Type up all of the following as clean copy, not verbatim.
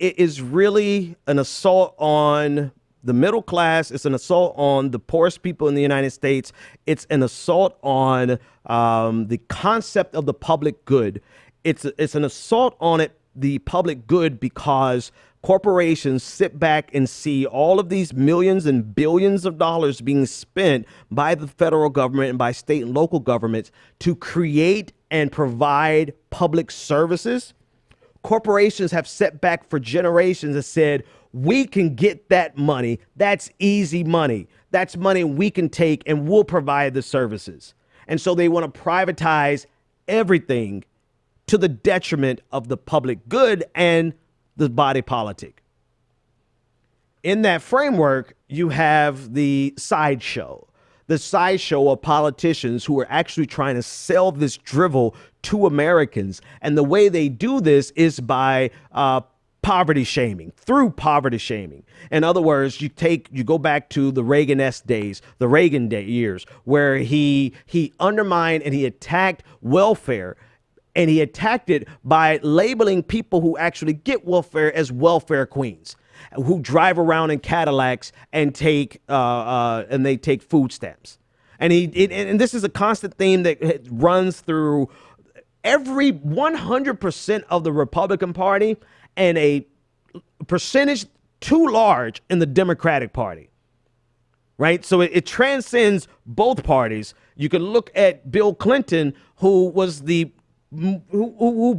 it is really an assault on the middle class. It's an assault on the poorest people in the United States. It's an assault on the concept of the public good. It's an assault on the public good, because corporations sit back and see all of these millions and billions of dollars being spent by the federal government and by state and local governments to create and provide public services. Corporations have sat back for generations and said, we can get that money. That's easy money. That's money we can take and we'll provide the services. And so they want to privatize everything to the detriment of the public good and the body politic. In that framework, you have the sideshow of politicians who are actually trying to sell this drivel to Americans. And the way they do this is by poverty shaming, through poverty shaming. In other words, you go back to the Reagan-esque days, the Reagan years, where he undermined and he attacked welfare. And he attacked it by labeling people who actually get welfare as welfare queens, who drive around in Cadillacs and take food stamps. And and this is a constant theme that runs through every 100% of the Republican Party and a percentage too large in the Democratic Party. Right. So it transcends both parties. You can look at Bill Clinton, who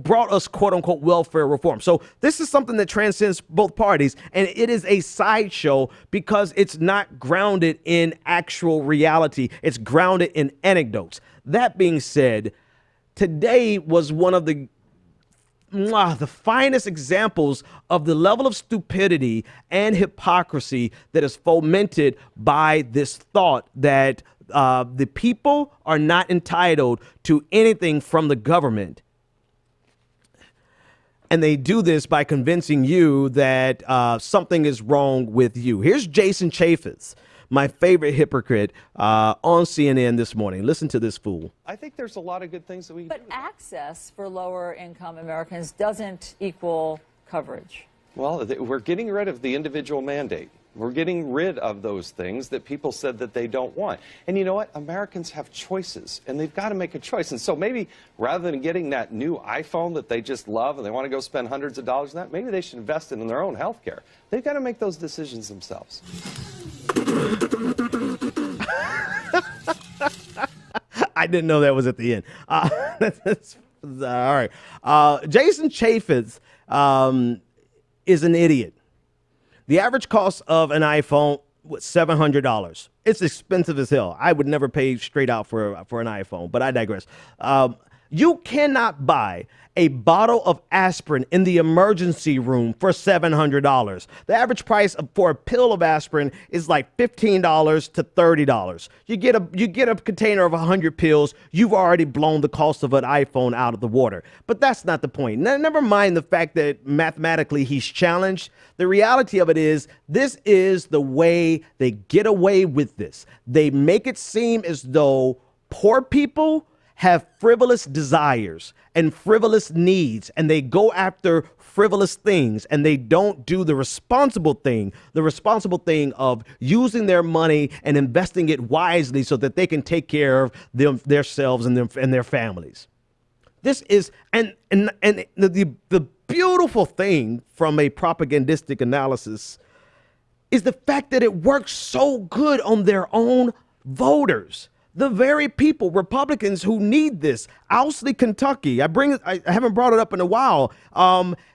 brought us, quote unquote, welfare reform. So this is something that transcends both parties, and it is a sideshow because it's not grounded in actual reality. It's grounded in anecdotes. That being said, today was one of the finest examples of the level of stupidity and hypocrisy that is fomented by this thought that the people are not entitled to anything from the government. And they do this by convincing you that something is wrong with you. Here's Jason Chaffetz, my favorite hypocrite, on CNN this morning. Listen to this fool. I think there's a lot of good things that we can do. But access for lower income Americans doesn't equal coverage. Well, we're getting rid of the individual mandate. We're getting rid of those things that people said that they don't want. And you know what? Americans have choices, and they've got to make a choice. And so maybe rather than getting that new iPhone that they just love and they want to go spend hundreds of dollars on that, maybe they should invest in their own health care. They've got to make those decisions themselves. I didn't know that was at the end. All right. Jason Chaffetz is an idiot. The average cost of an iPhone was $700. It's expensive as hell. I would never pay straight out for an iPhone, but I digress. You cannot buy a bottle of aspirin in the emergency room for $700. The average price for a pill of aspirin is like $15 to $30. You get a container of 100 pills, you've already blown the cost of an iPhone out of the water. But that's not the point. Never mind the fact that mathematically he's challenged. The reality of it is, this is the way they get away with this. They make it seem as though poor people have frivolous desires and frivolous needs, and they go after frivolous things, and they don't do the responsible thing of using their money and investing it wisely so that they can take care of themselves and their families. This is, and the beautiful thing from a propagandistic analysis is the fact that it works so good on their own voters. The very people, Republicans, who need this. Owsley, Kentucky. I haven't brought it up in a while.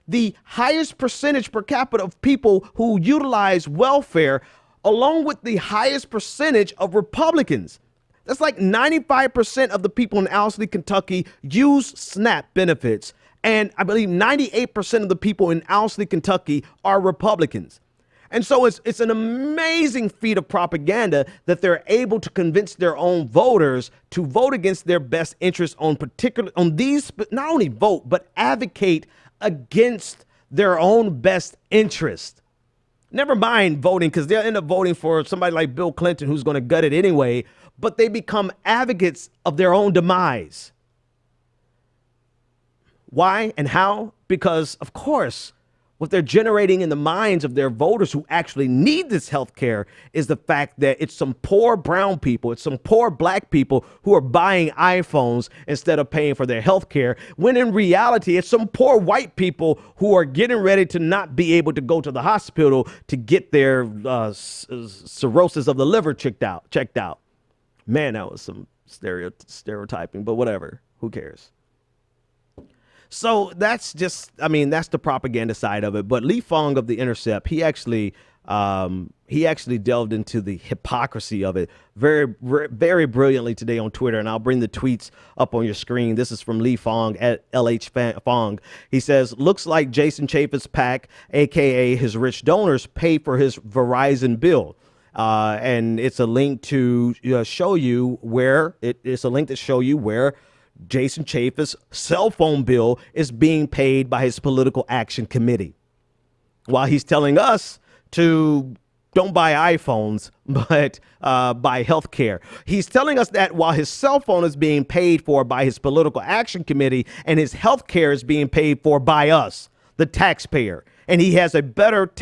The highest percentage per capita of people who utilize welfare, along with the highest percentage of Republicans. That's like 95% of the people in Owsley, Kentucky use SNAP benefits. And I believe 98% of the people in Owsley, Kentucky are Republicans. And so it's an amazing feat of propaganda that they're able to convince their own voters to vote against their best interests on these, but not only vote, but advocate against their own best interest. Never mind voting, because they'll end up voting for somebody like Bill Clinton, who's going to gut it anyway, but they become advocates of their own demise. Why and how? Because, of course, What they're generating in the minds of their voters who actually need this health care is the fact that it's some poor brown people, it's some poor black people who are buying iPhones instead of paying for their health care, when in reality, it's some poor white people who are getting ready to not be able to go to the hospital to get their cirrhosis of the liver checked out. Man, that was some stereotyping, but whatever. Who cares? So that's just, I mean, that's the propaganda side of it. But Lee Fong of The Intercept, he actually delved into the hypocrisy of it very, very brilliantly today on Twitter. And I'll bring the tweets up on your screen. This is from Lee Fong at LH Fong. He says, looks like Jason Chaffetz PAC, aka his rich donors, pay for his Verizon bill. And it's a link to show you where it's a link to show you where Jason Chaffetz's cell phone bill is being paid by his political action committee, while he's telling us to don't buy iPhones, but buy health care. He's telling us that while his cell phone is being paid for by his political action committee and his health care is being paid for by us, the taxpayer. And he has a better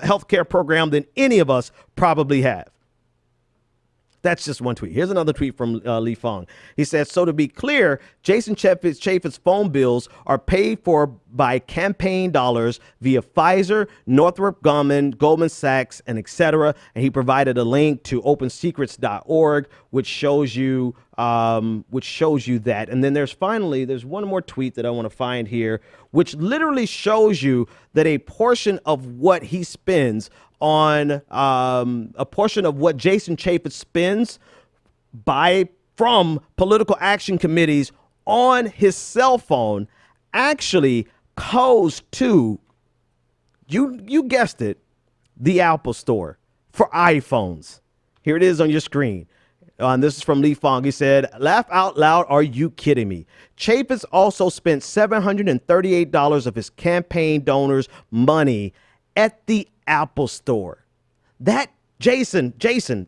health care program than any of us probably have. That's just one tweet. Here's another tweet from Lee Fong. He says, so to be clear, Jason Chaffetz's phone bills are paid for by campaign dollars via Pfizer, Northrop Grumman, Goldman Sachs, and etc. And he provided a link to opensecrets.org, which shows you that. And then there's one more tweet that I want to find here, which literally shows you that a portion of what he spends on a portion of what Jason Chaffetz spends from political action committees on his cell phone actually goes to, you guessed it, the Apple Store for iPhones. Here it is on your screen. And this is from Lee Fong. He said, laugh out loud. Are you kidding me? Chaffetz also spent $738 of his campaign donors' money at the Apple Store. That, Jason,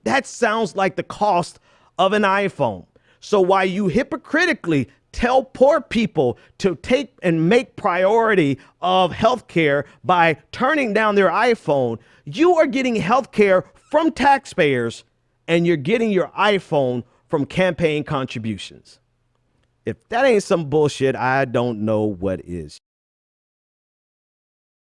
that sounds like the cost of an iPhone. So while you hypocritically tell poor people to take and make priority of healthcare by turning down their iPhone, you are getting healthcare from taxpayers and you're getting your iPhone from campaign contributions. If that ain't some bullshit, I don't know what is.